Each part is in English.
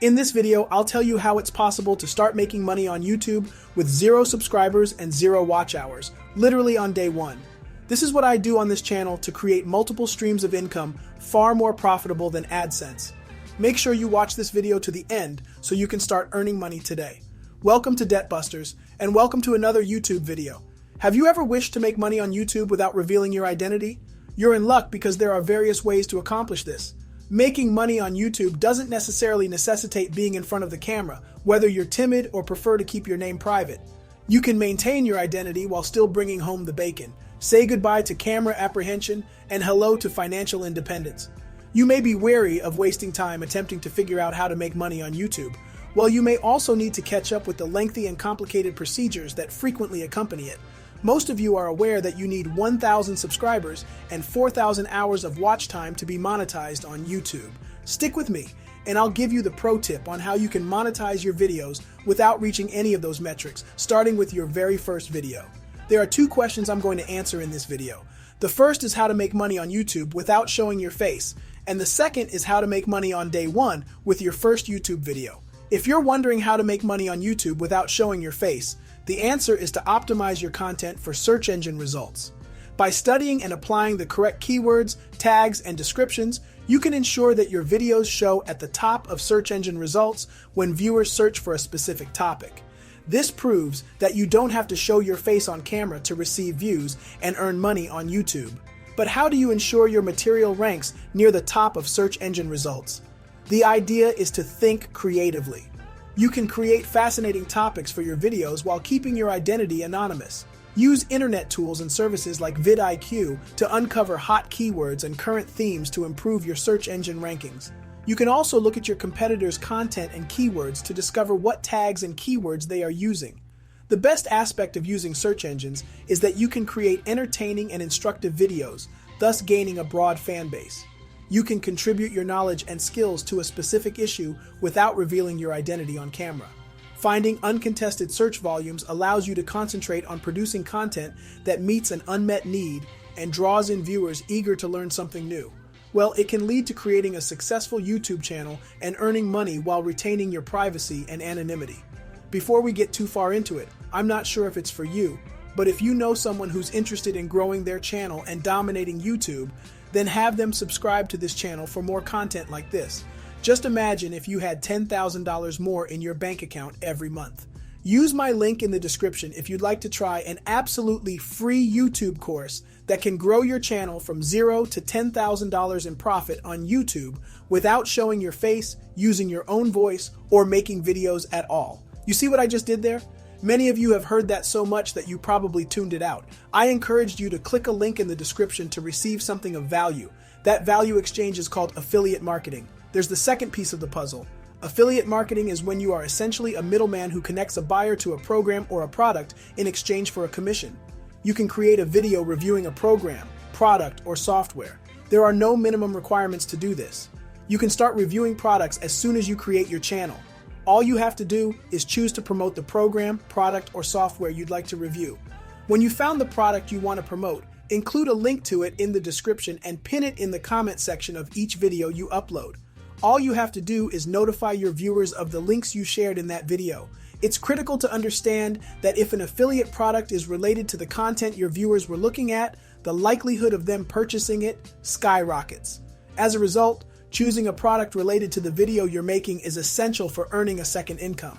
In this video, I'll tell you how it's possible to start making money on YouTube with 0 subscribers and 0 watch hours, literally on day 1. This is what I do on this channel to create multiple streams of income far more profitable than AdSense. Make sure you watch this video to the end so you can start earning money today. Welcome to Debt Busters, and welcome to another YouTube video. Have you ever wished to make money on YouTube without revealing your identity? You're in luck because there are various ways to accomplish this. Making money on YouTube doesn't necessarily necessitate being in front of the camera, whether you're timid or prefer to keep your name private. You can maintain your identity while still bringing home the bacon. Say goodbye to camera apprehension and hello to financial independence. You may be wary of wasting time attempting to figure out how to make money on YouTube, while you may also need to catch up with the lengthy and complicated procedures that frequently accompany it. Most of you are aware that you need 1,000 subscribers and 4,000 hours of watch time to be monetized on YouTube. Stick with me, and I'll give you the pro tip on how you can monetize your videos without reaching any of those metrics, starting with your very first video. There are 2 questions I'm going to answer in this video. The first is how to make money on YouTube without showing your face, and the second is how to make money on day 1 with your first YouTube video. If you're wondering how to make money on YouTube without showing your face, the answer is to optimize your content for search engine results. By studying and applying the correct keywords, tags, and descriptions, you can ensure that your videos show at the top of search engine results when viewers search for a specific topic. This proves that you don't have to show your face on camera to receive views and earn money on YouTube. But how do you ensure your material ranks near the top of search engine results? The idea is to think creatively. You can create fascinating topics for your videos while keeping your identity anonymous. Use internet tools and services like VidIQ to uncover hot keywords and current themes to improve your search engine rankings. You can also look at your competitors' content and keywords to discover what tags and keywords they are using. The best aspect of using search engines is that you can create entertaining and instructive videos, thus gaining a broad fan base. You can contribute your knowledge and skills to a specific issue without revealing your identity on camera. Finding uncontested search volumes allows you to concentrate on producing content that meets an unmet need and draws in viewers eager to learn something new. Well, it can lead to creating a successful YouTube channel and earning money while retaining your privacy and anonymity. Before we get too far into it, I'm not sure if it's for you, but if you know someone who's interested in growing their channel and dominating YouTube, then have them subscribe to this channel for more content like this. Just imagine if you had $10,000 more in your bank account every month. Use my link in the description if you'd like to try an absolutely free YouTube course that can grow your channel from $0 to $10,000 in profit on YouTube without showing your face, using your own voice, or making videos at all. You see what I just did there? Many of you have heard that so much that you probably tuned it out. I encouraged you to click a link in the description to receive something of value. That value exchange is called affiliate marketing. There's the second piece of the puzzle. Affiliate marketing is when you are essentially a middleman who connects a buyer to a program or a product in exchange for a commission. You can create a video reviewing a program, product, or software. There are no minimum requirements to do this. You can start reviewing products as soon as you create your channel. All you have to do is choose to promote the program, product, or software you'd like to review. When you found the product you want to promote, include a link to it in the description and pin it in the comment section of each video you upload. All you have to do is notify your viewers of the links you shared in that video. It's critical to understand that if an affiliate product is related to the content your viewers were looking at, the likelihood of them purchasing it skyrockets. As a result, choosing a product related to the video you're making is essential for earning a second income.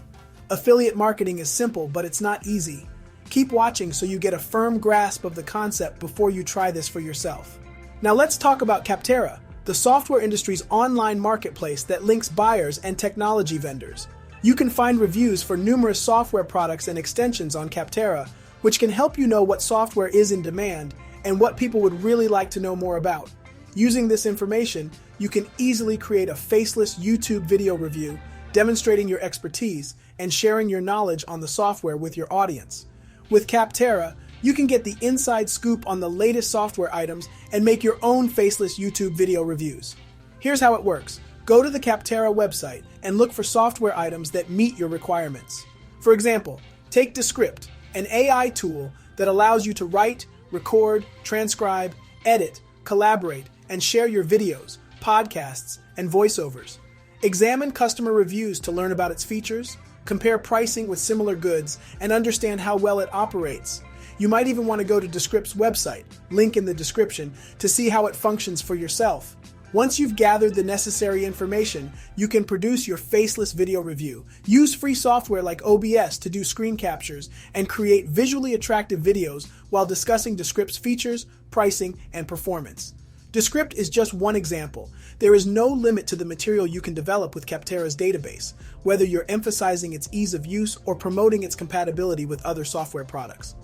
Affiliate marketing is simple, but it's not easy. Keep watching so you get a firm grasp of the concept before you try this for yourself. Now let's talk about Capterra, the software industry's online marketplace that links buyers and technology vendors. You can find reviews for numerous software products and extensions on Capterra, which can help you know what software is in demand and what people would really like to know more about. Using this information, you can easily create a faceless YouTube video review demonstrating your expertise and sharing your knowledge on the software with your audience. With Capterra, you can get the inside scoop on the latest software items and make your own faceless YouTube video reviews. Here's how it works. Go to the Capterra website and look for software items that meet your requirements. For example, take Descript, an AI tool that allows you to write, record, transcribe, edit, collaborate, and share your videos, podcasts, and voiceovers. Examine customer reviews to learn about its features, compare pricing with similar goods, and understand how well it operates. You might even want to go to Descript's website, link in the description, to see how it functions for yourself. Once you've gathered the necessary information, you can produce your faceless video review. Use free software like OBS to do screen captures and create visually attractive videos while discussing Descript's features, pricing, and performance. Descript is just one example. There is no limit to the material you can develop with Capterra's database, whether you're emphasizing its ease of use or promoting its compatibility with other software products.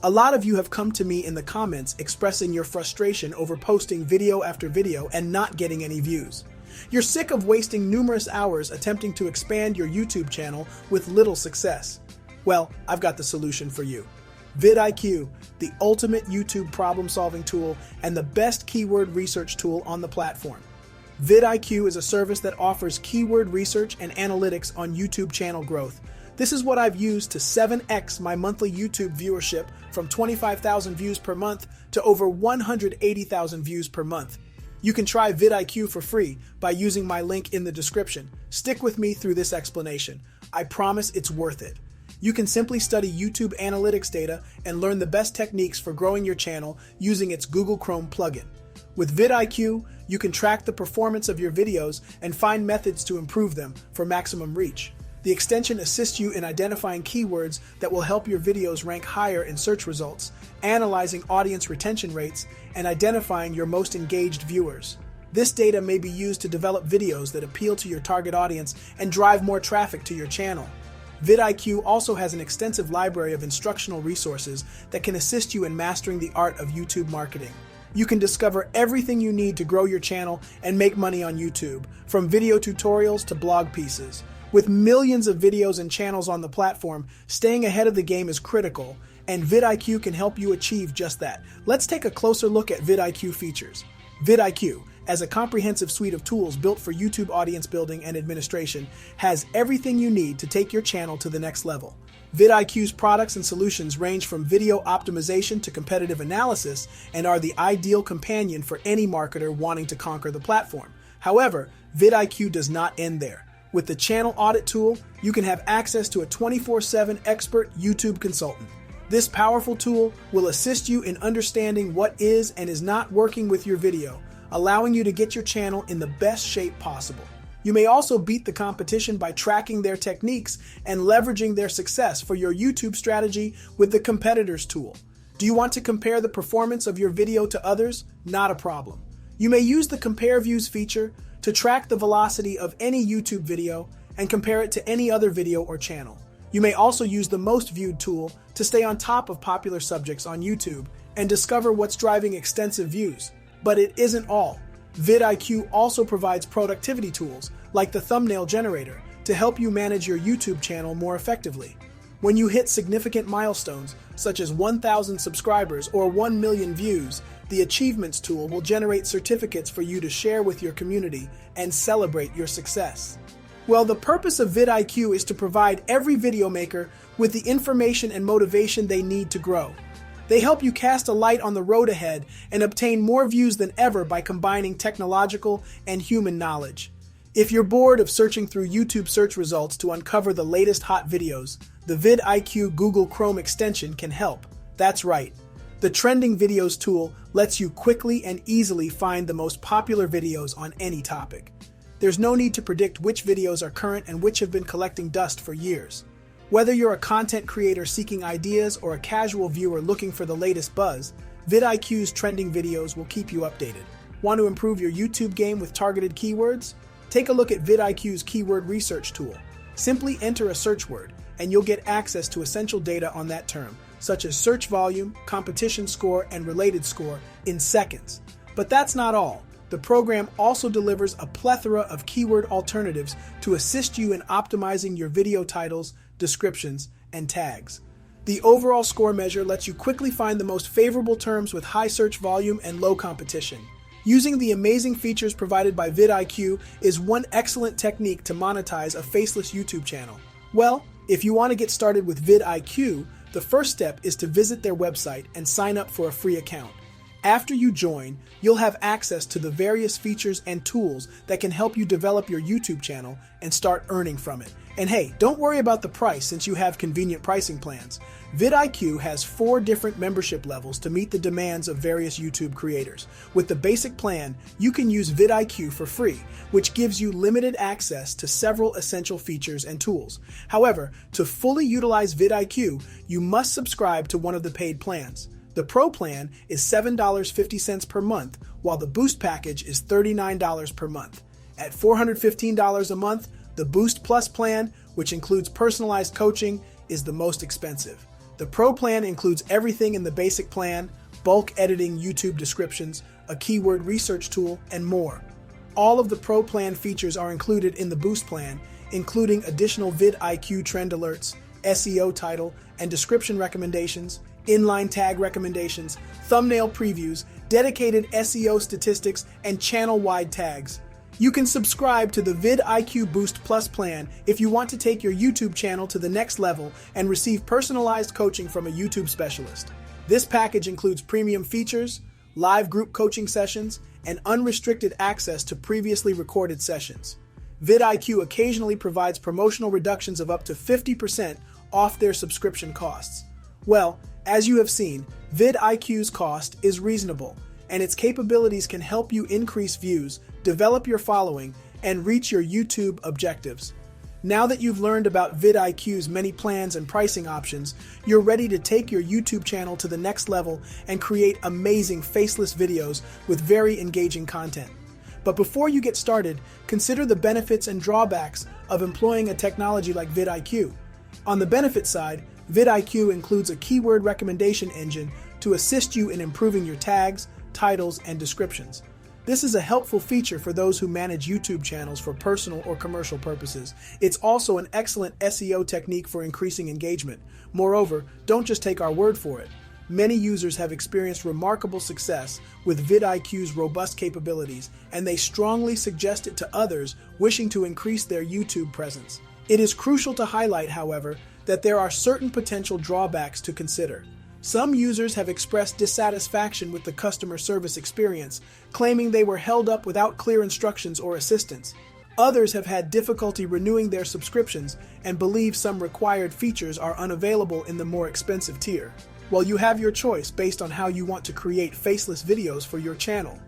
A lot of you have come to me in the comments expressing your frustration over posting video after video and not getting any views. You're sick of wasting numerous hours attempting to expand your YouTube channel with little success. Well, I've got the solution for you. VidIQ, the ultimate YouTube problem-solving tool and the best keyword research tool on the platform. VidIQ is a service that offers keyword research and analytics on YouTube channel growth. This is what I've used to 7x my monthly YouTube viewership from 25,000 views per month to over 180,000 views per month. You can try VidIQ for free by using my link in the description. Stick with me through this explanation. I promise it's worth it. You can simply study YouTube analytics data and learn the best techniques for growing your channel using its Google Chrome plugin. With VidIQ, you can track the performance of your videos and find methods to improve them for maximum reach. The extension assists you in identifying keywords that will help your videos rank higher in search results, analyzing audience retention rates, and identifying your most engaged viewers. This data may be used to develop videos that appeal to your target audience and drive more traffic to your channel. VidIQ also has an extensive library of instructional resources that can assist you in mastering the art of YouTube marketing. You can discover everything you need to grow your channel and make money on YouTube, from video tutorials to blog pieces. With millions of videos and channels on the platform, staying ahead of the game is critical, and VidIQ can help you achieve just that. Let's take a closer look at VidIQ features. VidIQ, as a comprehensive suite of tools built for YouTube audience building and administration, has everything you need to take your channel to the next level. VidIQ's products and solutions range from video optimization to competitive analysis and are the ideal companion for any marketer wanting to conquer the platform. However, VidIQ does not end there. With the Channel Audit tool, you can have access to a 24/7 expert YouTube consultant. This powerful tool will assist you in understanding what is and is not working with your video, allowing you to get your channel in the best shape possible. You may also beat the competition by tracking their techniques and leveraging their success for your YouTube strategy with the Competitors tool. Do you want to compare the performance of your video to others? Not a problem. You may use the Compare Views feature to track the velocity of any YouTube video and compare it to any other video or channel. You may also use the Most Viewed tool to stay on top of popular subjects on YouTube and discover what's driving extensive views. But it isn't all. VidIQ also provides productivity tools like the thumbnail generator to help you manage your YouTube channel more effectively. When you hit significant milestones, such as 1,000 subscribers or 1 million views, the Achievements tool will generate certificates for you to share with your community and celebrate your success. Well, the purpose of VidIQ is to provide every video maker with the information and motivation they need to grow. They help you cast a light on the road ahead and obtain more views than ever by combining technological and human knowledge. If you're bored of searching through YouTube search results to uncover the latest hot videos, the VidIQ Google Chrome extension can help. That's right. The Trending Videos tool lets you quickly and easily find the most popular videos on any topic. There's no need to predict which videos are current and which have been collecting dust for years. Whether you're a content creator seeking ideas or a casual viewer looking for the latest buzz, VidIQ's Trending Videos will keep you updated. Want to improve your YouTube game with targeted keywords? Take a look at VidIQ's Keyword Research tool. Simply enter a search word, and you'll get access to essential data on that term, such as search volume, competition score, and related score, in seconds. But that's not all. The program also delivers a plethora of keyword alternatives to assist you in optimizing your video titles, descriptions, and tags. The overall score measure lets you quickly find the most favorable terms with high search volume and low competition. Using the amazing features provided by VidIQ is one excellent technique to monetize a faceless YouTube channel. Well, if you want to get started with VidIQ, the first step is to visit their website and sign up for a free account. After you join, you'll have access to the various features and tools that can help you develop your YouTube channel and start earning from it. And hey, don't worry about the price since you have convenient pricing plans. VidIQ has 4 different membership levels to meet the demands of various YouTube creators. With the basic plan, you can use VidIQ for free, which gives you limited access to several essential features and tools. However, to fully utilize VidIQ, you must subscribe to one of the paid plans. The Pro plan is $7.50 per month, while the Boost package is $39 per month. At $415 a month, the Boost Plus plan, which includes personalized coaching, is the most expensive. The Pro plan includes everything in the basic plan, bulk editing YouTube descriptions, a keyword research tool, and more. All of the Pro plan features are included in the Boost plan, including additional VidIQ trend alerts, SEO title and description recommendations, inline tag recommendations, thumbnail previews, dedicated SEO statistics, and channel-wide tags. You can subscribe to the VidIQ Boost Plus plan if you want to take your YouTube channel to the next level and receive personalized coaching from a YouTube specialist. This package includes premium features, live group coaching sessions, and unrestricted access to previously recorded sessions. VidIQ occasionally provides promotional reductions of up to 50% off their subscription costs. Well, as you have seen, VidIQ's cost is reasonable, and its capabilities can help you increase views, develop your following, and reach your YouTube objectives. Now that you've learned about VidIQ's many plans and pricing options, you're ready to take your YouTube channel to the next level and create amazing faceless videos with very engaging content. But before you get started, consider the benefits and drawbacks of employing a technology like VidIQ. On the benefit side, VidIQ includes a keyword recommendation engine to assist you in improving your tags, titles, and descriptions. This is a helpful feature for those who manage YouTube channels for personal or commercial purposes. It's also an excellent SEO technique for increasing engagement. Moreover, don't just take our word for it. Many users have experienced remarkable success with VidIQ's robust capabilities, and they strongly suggest it to others wishing to increase their YouTube presence. It is crucial to highlight, however, that there are certain potential drawbacks to consider. Some users have expressed dissatisfaction with the customer service experience, claiming they were held up without clear instructions or assistance. Others have had difficulty renewing their subscriptions and believe some required features are unavailable in the more expensive tier. Well, you have your choice based on how you want to create faceless videos for your channel.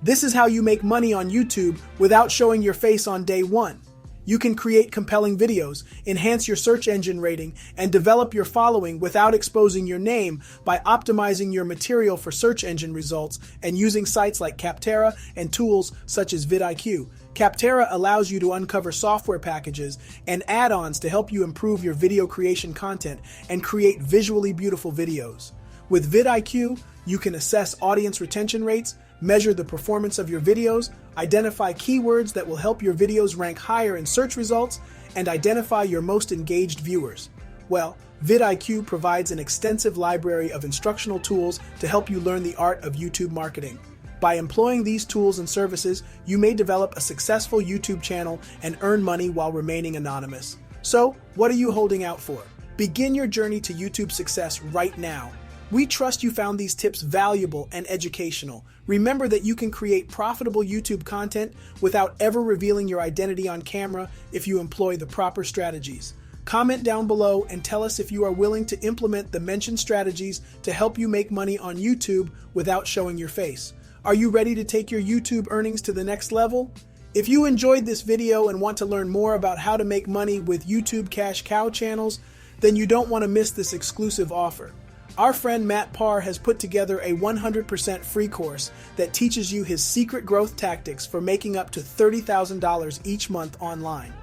This is how you make money on YouTube without showing your face on day one. You can create compelling videos, enhance your search engine rating, and develop your following without exposing your name by optimizing your material for search engine results and using sites like Capterra and tools such as VidIQ. Capterra allows you to uncover software packages and add-ons to help you improve your video creation content and create visually beautiful videos. With VidIQ, you can assess audience retention rates, measure the performance of your videos, identify keywords that will help your videos rank higher in search results, and identify your most engaged viewers. Well, VidIQ provides an extensive library of instructional tools to help you learn the art of YouTube marketing. By employing these tools and services, you may develop a successful YouTube channel and earn money while remaining anonymous. So, what are you holding out for? Begin your journey to YouTube success right now. We trust you found these tips valuable and educational. Remember that you can create profitable YouTube content without ever revealing your identity on camera if you employ the proper strategies. Comment down below and tell us if you are willing to implement the mentioned strategies to help you make money on YouTube without showing your face. Are you ready to take your YouTube earnings to the next level? If you enjoyed this video and want to learn more about how to make money with YouTube cash cow channels, then you don't want to miss this exclusive offer. Our friend Matt Parr has put together a 100% free course that teaches you his secret growth tactics for making up to $30,000 each month online.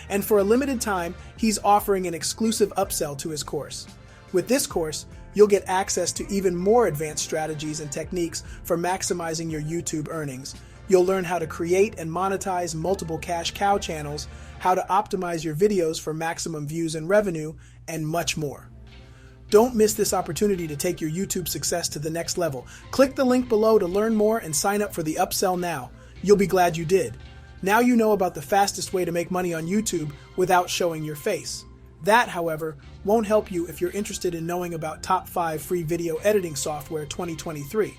And for a limited time, he's offering an exclusive upsell to his course. With this course, you'll get access to even more advanced strategies and techniques for maximizing your YouTube earnings. You'll learn how to create and monetize multiple cash cow channels, how to optimize your videos for maximum views and revenue, and much more. Don't miss this opportunity to take your YouTube success to the next level. Click the link below to learn more and sign up for the upsell now. You'll be glad you did. Now you know about the fastest way to make money on YouTube without showing your face. That, however, won't help you if you're interested in knowing about top 5 free video editing software 2023.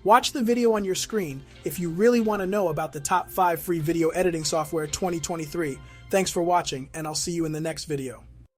Watch the video on your screen if you really want to know about the top 5 free video editing software 2023. Thanks for watching, and I'll see you in the next video.